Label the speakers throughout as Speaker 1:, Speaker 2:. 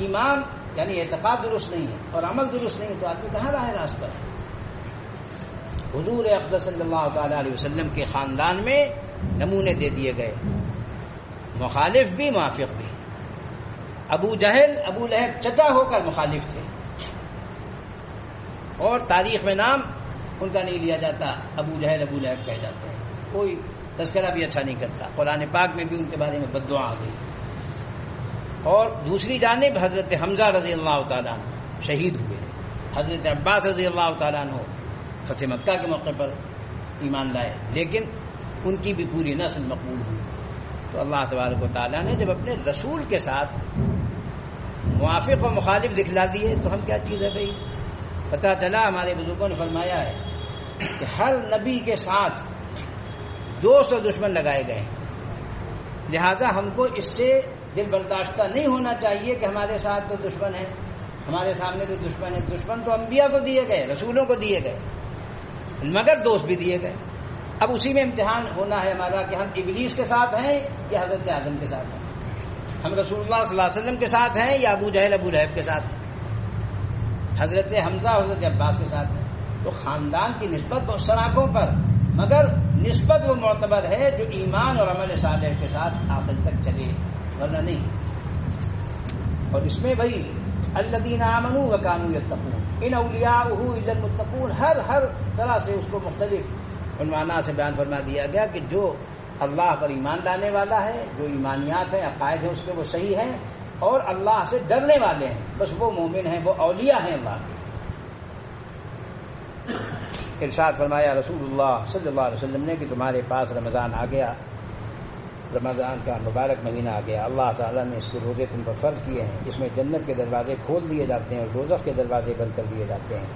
Speaker 1: ایمان یعنی اعتقاد درست نہیں ہے اور عمل درست نہیں ہے تو آدمی کہاں راہ راست پر ہے؟ حضور اقدس صلی اللہ تعالی علیہ وسلم کے خاندان میں نمونے دے دیے گئے، مخالف بھی موافق بھی۔ ابو جہل ابو لہب چچا ہو کر مخالف تھے اور تاریخ میں نام ان کا نہیں لیا جاتا، ابو جہل ابو لہب کہے جاتے ہیں، کوئی تذکرہ بھی اچھا نہیں کرتا، قرآن پاک میں بھی ان کے بارے میں بد دعا آ گئی۔ اور دوسری جانب حضرت حمزہ رضی اللہ تعالیٰ عنہ شہید ہوئے، حضرت عباس رضی اللہ تعالیٰ عنہ فتح مکہ کے موقع پر ایمان لائے، لیکن ان کی بھی پوری نسل مقبول ہوئی۔ تو اللہ تبارک و تعالیٰ نے جب اپنے رسول کے ساتھ موافق و مخالف دکھلا دیے تو ہم کیا چیز ہے بھائی؟ پتہ چلا ہمارے بزرگوں نے فرمایا ہے کہ ہر نبی کے ساتھ دوست اور دشمن لگائے گئے، لہذا ہم کو اس سے دل برداشتہ نہیں ہونا چاہیے کہ ہمارے ساتھ تو دشمن ہے، ہمارے سامنے تو دشمن ہے۔ دشمن تو انبیاء کو دیے گئے، رسولوں کو دیے گئے، مگر دوست بھی دیے گئے۔ اب اسی میں امتحان ہونا ہے ہمارا کہ ہم ابلیس کے ساتھ ہیں یا حضرت آدم کے ساتھ ہیں، ہم رسول اللہ صلی اللہ علیہ وسلم کے ساتھ ہیں یا ابو جہل ابو لہب کے ساتھ ہیں، حضرت حمزہ حضرت عباس کے ساتھ ہیں۔ تو خاندان کی نسبت بہت سراکوں پر، مگر نسبت وہ معتبر ہے جو ایمان اور عمل صالح کے ساتھ آخر تک چلے، ورنہ نہیں۔ اور اس میں بھائی الذین آمنوا وکانوا یتقون ان اولیاءہ الا المتقون، ہر طرح سے اس کو مختلف عنوانات سے بیان فرما دیا گیا کہ جو اللہ پر ایمان لانے والا ہے، جو ایمانیات ہیں عقائد ہیں اس کے وہ صحیح ہیں اور اللہ سے ڈرنے والے ہیں، بس وہ مومن ہیں، وہ اولیاء ہیں اللہ کے۔ ارشاد فرمایا رسول اللہ صلی اللہ علیہ وسلم نے کہ تمہارے پاس رمضان آ گیا، رمضان کا مبارک مہینہ آ گیا، اللہ تعالیٰ نے اس کے روزے تم پر فرض کیے ہیں، اس میں جنت کے دروازے کھول دیے جاتے ہیں اور دوزخ کے دروازے بند کر دیے جاتے ہیں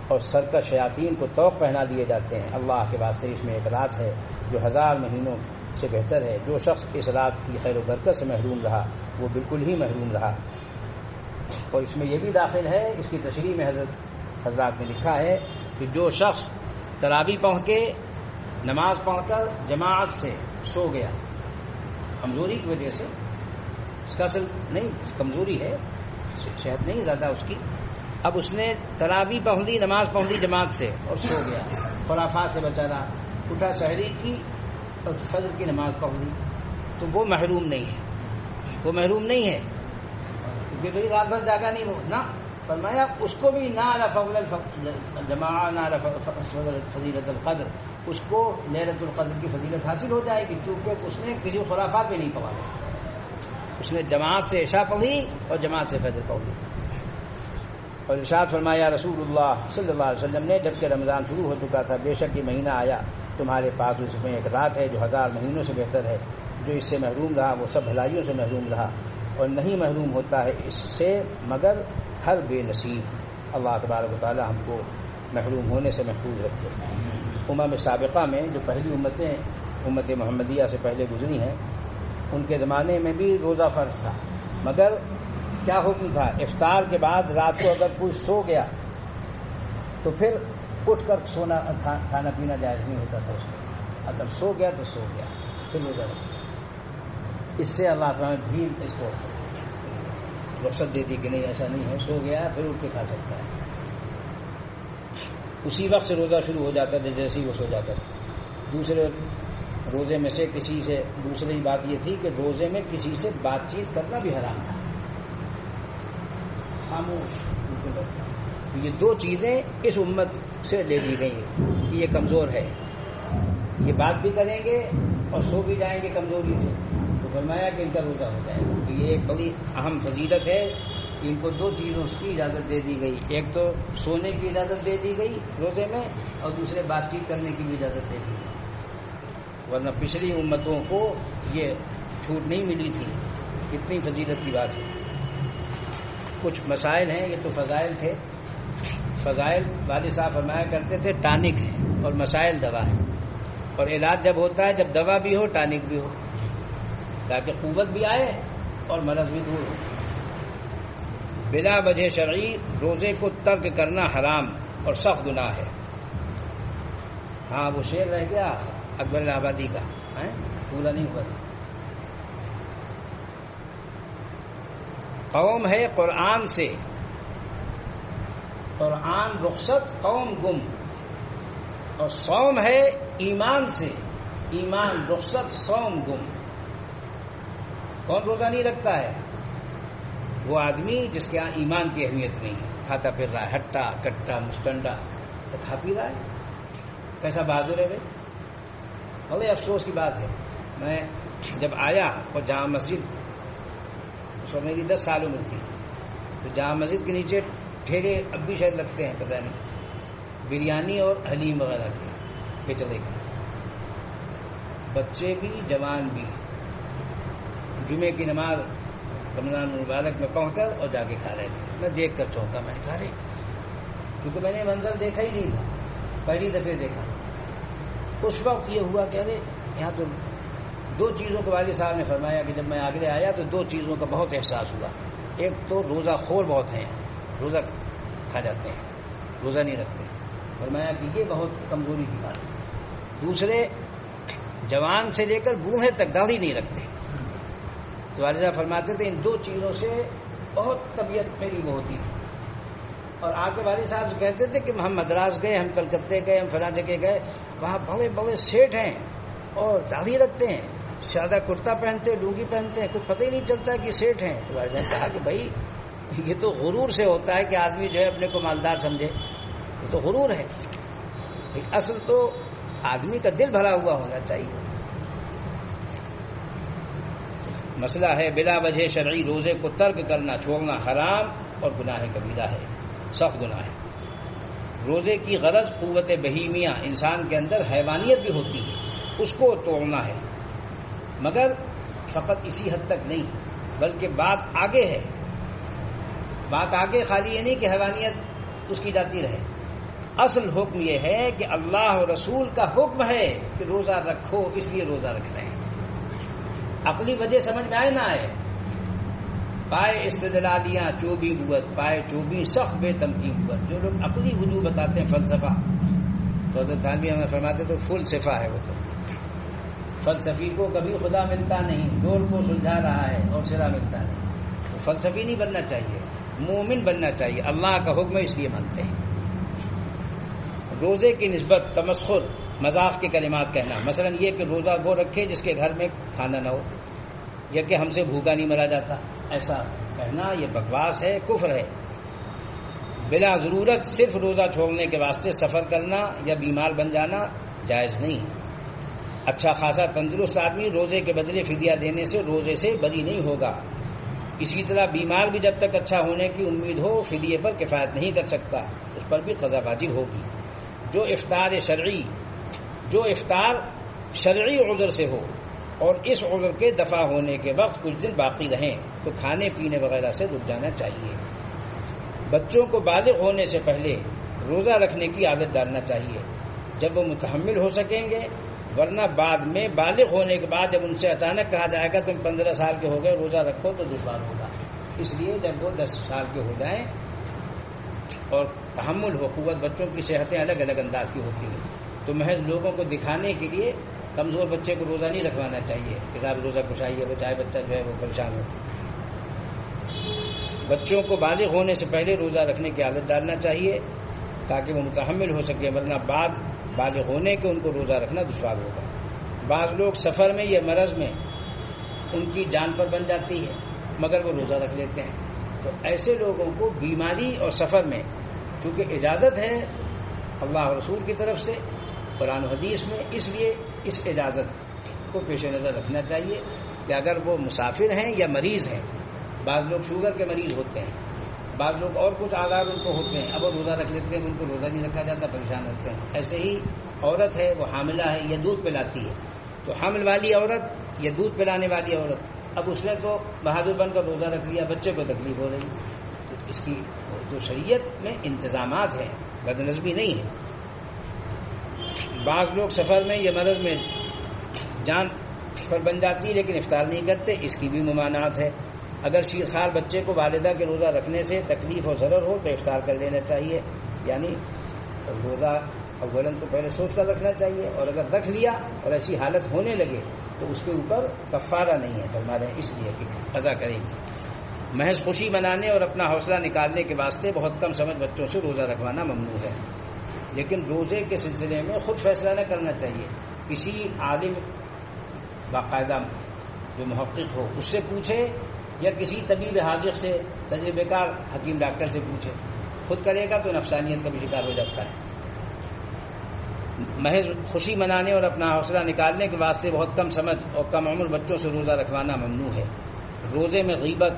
Speaker 1: اور سرکش شیاطین کو طوق پہنا دیے جاتے ہیں۔ اللہ کے واسطے اس میں ایک رات ہے جو 1000 مہینوں سے بہتر ہے، جو شخص اس رات کی خیر و برکت سے محروم رہا وہ بالکل ہی محروم رہا۔ اور اس میں یہ بھی داخل ہے، اس کی تشریح میں حضرات نے لکھا ہے کہ جو شخص تراویح پڑھ کے نماز پڑھ کر جماعت سے سو گیا کمزوری کی وجہ سے، اس کا اصل نہیں کمزوری ہے، صحت نہیں زیادہ اس کی، اب اس نے تراویح پڑھ لی، نماز پڑھ لی جماعت سے اور سو گیا، خرافات سے بچا رہا، اٹھا سحری کی اور فجر کی نماز پڑھ لی، تو وہ محروم نہیں ہے، وہ محروم نہیں ہے، کیونکہ بھائی رات بھر جاگا نہیں وہ نہ، فرمایا اس کو بھی نہ فضل الجماع نہ فضیلت القدر، اس کو لیلۃ القدر کی فضیلت حاصل ہو جائے گی، کیونکہ اس نے کسی خرافات میں نہیں پڑھا، اس نے جماعت سے عشاء پڑھی اور جماعت سے فجر پڑھی۔ اور ارشاد فرمایا رسول اللہ صلی اللہ علیہ وسلم نے جبکہ رمضان شروع ہو چکا تھا، بے شک یہ مہینہ آیا تمہارے پاس، اس میں ایک رات ہے جو 1000 مہینوں سے بہتر ہے، جو اس سے محروم رہا وہ سب بھلائیوں سے محروم رہا اور نہیں محروم ہوتا ہے اس سے مگر ہر بے نصیب۔ اللہ تبارک و تعالی ہم کو محروم ہونے سے محفوظ رکھے۔ امم سابقہ میں جو پہلی امتیں امت محمدیہ سے پہلے گزری ہیں ان کے زمانے میں بھی روزہ فرض تھا، مگر کیا حکم تھا؟ افطار کے بعد رات کو اگر کوئی سو گیا تو پھر اٹھ کر سونا کھانا پینا جائز نہیں ہوتا تھا، اس کو اگر سو گیا تو سو گیا، پھر روزہ رکھا۔ اس سے اللہ تعالیٰ نے بھی اس کو رخصت دے دی کہ نہیں ایسا نہیں ہے، سو گیا پھر اٹھ کے کھا سکتا ہے، اسی وقت سے روزہ شروع ہو جاتا تھا جیسے ہی وہ سو جاتا تھا۔ دوسرے روزے میں سے کسی سے دوسری بات یہ تھی کہ روزے میں کسی سے بات چیت کرنا بھی حرام تھا، خاموش۔ یہ دو چیزیں اس امت سے لے لی گئی ہیں، یہ کمزور ہے، یہ بات بھی کریں گے اور سو بھی جائیں گے کمزوری سے، تو فرمایا کہ ان کا روزہ ہو جائے گا۔ تو یہ ایک بڑی اہم فضیلت ہے کہ ان کو دو چیزوں کی اجازت دے دی گئی، ایک تو سونے کی اجازت دے دی گئی روزے میں اور دوسرے بات چیت کرنے کی بھی اجازت دے دی گئی، ورنہ پچھلی امتوں کو یہ چھوٹ نہیں ملی تھی۔ کتنی فضیلت کی بات ہے۔ کچھ مسائل ہیں، یہ تو فضائل تھے، فضائل والد صاحب فرمایا کرتے تھے ٹانک ہے اور مسائل دوا ہے، اور علاج جب ہوتا ہے جب دوا بھی ہو ٹانک بھی ہو، تاکہ قوت بھی آئے اور مرض بھی دور ہو۔ بلا وجہ شرعی روزے کو ترک کرنا حرام اور سخت گناہ ہے۔ ہاں وہ شعر رہ گیا اکبر آبادی کا، پورا نہیں ہوا تھا۔ قوم ہے قرآن سے، قرآن رخصت قوم گم، اور صوم ہے ایمان سے، ایمان رخصت صوم گم۔ کون روزہ نہیں رکھتا ہے؟ وہ آدمی جس کے یہاں ایمان کی اہمیت نہیں ہے، کھاتا پھر رہا ہے ہٹا کٹا مستنڈا، تو کھا پی رہا ہے، کیسا بہادر ہے بھائی۔ بڑے افسوس کی بات ہے، میں جب آیا اور جامع مسجد، اس وقت میری 10 سال عمر تھی، تو جامع مسجد کے نیچے ٹھیلے اب بھی شاید لگتے ہیں، پتہ نہیں، بریانی اور حلیم وغیرہ کے چلے گئے، بچے بھی جوان بھی، جمعے کی نماز رمضان مبارک میں پہنچ کر اور جا کے کھا رہے تھے۔ میں دیکھ کر چونکا، میں نے کہا رہے، کیونکہ میں نے منظر دیکھا ہی نہیں تھا، پہلی دفعہ دیکھا۔ اس وقت یہ ہوا کہ ارے یہاں تو 2 چیزوں کے والد صاحب نے فرمایا کہ جب میں آگرے آیا تو 2 چیزوں کا بہت احساس ہوا۔ ایک تو روزہ خور بہت ہیں، روزہ کھا جاتے ہیں، روزہ نہیں رکھتے، فرمایا کہ یہ بہت کمزوری کی بات ہے۔ دوسرے، جوان سے لے کر بوڑھے تک داڑھی نہیں رکھتے۔ تو والد صاحب فرماتے تھے ان 2 چیزوں سے بہت طبیعت میری وہ ہوتی تھی۔ اور آپ کے والد صاحب کہتے تھے کہ ہم مدراس گئے، ہم کلکتے گئے، ہم فلاں جگہ گئے، وہاں بڑے بڑے سیٹھ ہیں اور داڑھی رکھتے ہیں، سادہ کرتا پہنتے ہیں، لنگی پہنتے ہیں، کچھ پتہ ہی نہیں چلتا ہے کہ سیٹھ ہیں۔ تو والد نے کہا کہ بھائی یہ تو غرور سے ہوتا ہے کہ آدمی جو ہے اپنے کو مالدار سمجھے، یہ تو غرور ہے، اصل تو آدمی کا دل بھرا ہوا ہونا چاہیے۔ مسئلہ ہے بلا وجہ شرعی روزے کو ترک کرنا، چھوڑنا حرام اور گناہ کبیرہ ہے، سخت گناہ ہے۔ روزے کی غرض قوت بہیمیہ، انسان کے اندر حیوانیت بھی ہوتی ہے، اس کو توڑنا ہے، مگر فقط اسی حد تک نہیں، بلکہ بات آگے ہے، بات آگے خالی یہ نہیں کہ حیوانیت اس کی جاتی رہے۔ اصل حکم یہ ہے کہ اللہ اور رسول کا حکم ہے کہ روزہ رکھو، اس لیے روزہ رکھ رہے ہیں۔ عقلی وجہ سمجھ میں آئے نہ آئے، پائے استدلالیاں چوبی قوت، پائے چوبی سخت بے تمکین قوت۔ جو لوگ عقلی وجوہ بتاتے ہیں فلسفہ، تو حضرت تھانوی ہمیں فرماتے تو فل صفہ ہے وہ تو، فلسفی کو کبھی خدا ملتا نہیں، ڈور کو سلجھا رہا ہے اور سرا ملتا نہیں۔ تو فلسفی نہیں بننا چاہیے، مومن بننا چاہیے، اللہ کا حکم ہے اس لیے مانتے ہیں۔ روزے کی نسبت تمسخر، مذاق کے کلمات کہنا، مثلا یہ کہ روزہ وہ رکھے جس کے گھر میں کھانا نہ ہو، یا کہ ہم سے بھوکا نہیں مرا جاتا، ایسا کہنا یہ بکواس ہے، کفر ہے۔ بلا ضرورت صرف روزہ چھوڑنے کے واسطے سفر کرنا یا بیمار بن جانا جائز نہیں ہے۔ اچھا خاصا تندرست آدمی روزے کے بدلے فدیہ دینے سے روزے سے بری نہیں ہوگا۔ اسی طرح بیمار بھی جب تک اچھا ہونے کی امید ہو فدیے پر کفایت نہیں کر سکتا، اس پر بھی قضا واجب ہوگی۔ جو افطار شرعی عذر سے ہو اور اس عذر کے دفع ہونے کے وقت کچھ دن باقی رہیں تو کھانے پینے وغیرہ سے رک جانا چاہیے۔ بچوں کو بالغ ہونے سے پہلے روزہ رکھنے کی عادت ڈالنا چاہیے جب وہ متحمل ہو سکیں گے، ورنہ بعد میں بالغ ہونے کے بعد جب ان سے اچانک کہا جائے گا تم 15 سال کے ہو گئے روزہ رکھو تو دشوار ہوگا۔ اس لیے جب وہ 10 سال کے ہو جائیں اور تحمل ہو، قوت، بچوں کی صحتیں الگ الگ انداز کی ہوتی ہیں، تو محض لوگوں کو دکھانے کے لیے کمزور بچے کو روزہ نہیں رکھوانا چاہیے کہ صاحب روزہ کشائیے، وہ چاہے بچہ جو ہے وہ پریشان ہو۔ بچوں کو بالغ ہونے سے پہلے روزہ رکھنے کی عادت ڈالنا چاہیے تاکہ وہ متحمل ہو سکے، ورنہ بعد بالغ ہونے کے ان کو روزہ رکھنا دشوار ہوگا۔ بعض لوگ سفر میں یا مرض میں ان کی جان پر بن جاتی ہے مگر وہ روزہ رکھ لیتے ہیں، تو ایسے لوگوں کو بیماری اور سفر میں چونکہ اجازت ہے اللہ اور رسول کی طرف سے قرآن و حدیث میں، اس لیے اس اجازت کو پیش نظر رکھنا چاہیے کہ اگر وہ مسافر ہیں یا مریض ہیں، بعض لوگ شوگر کے مریض ہوتے ہیں، بعض لوگ اور کچھ آزار ان کو ہوتے ہیں، اب وہ روزہ رکھ لیتے ہیں، ان کو روزہ نہیں رکھا جاتا، پریشان ہوتے ہیں۔ ایسے ہی عورت ہے وہ حاملہ ہے یا دودھ پلاتی ہے، تو حمل والی عورت یا دودھ پلانے والی عورت، اب اس نے تو بہادر بن کر روزہ رکھ لیا، بچے کو تکلیف ہو رہی، تو اس کی جو شریعت میں انتظامات ہیں، بد نظمی نہیں ہے۔ بعض لوگ سفر میں یا مرض میں جان پر بن جاتی ہے لیکن افطار نہیں کرتے، اس کی بھی ممانعت ہے۔ اگر شیرخوار بچے کو والدہ کے روزہ رکھنے سے تکلیف اور ضرر ہو تو افطار کر لینا چاہیے، یعنی روزہ اولاً تو پہلے سوچ کر رکھنا چاہیے، اور اگر رکھ لیا اور ایسی حالت ہونے لگے تو اس کے اوپر کفارہ نہیں ہے، فرما رہے ہیں اس لیے کہ قضا کرے گی۔ محض خوشی منانے اور اپنا حوصلہ نکالنے کے واسطے بہت کم سمجھ بچوں سے روزہ رکھوانا ممنوع ہے، لیکن روزے کے سلسلے میں خود فیصلہ نہ کرنا چاہیے، کسی عالم باقاعدہ جو محقق ہو اس سے پوچھے یا کسی طبیب حاذق سے، تجربے کار حکیم ڈاکٹر سے پوچھے، خود کرے گا تو نفسانیت کا بھی شکار ہو جاتا ہے۔ محض خوشی منانے اور اپنا حوصلہ نکالنے کے واسطے بہت کم سمجھ اور کم عمر بچوں سے روزہ رکھوانا ممنوع ہے۔ روزے میں غیبت،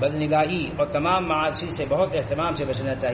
Speaker 1: بدنگاہی اور تمام معاصی سے بہت اہتمام سے بچنا چاہیے۔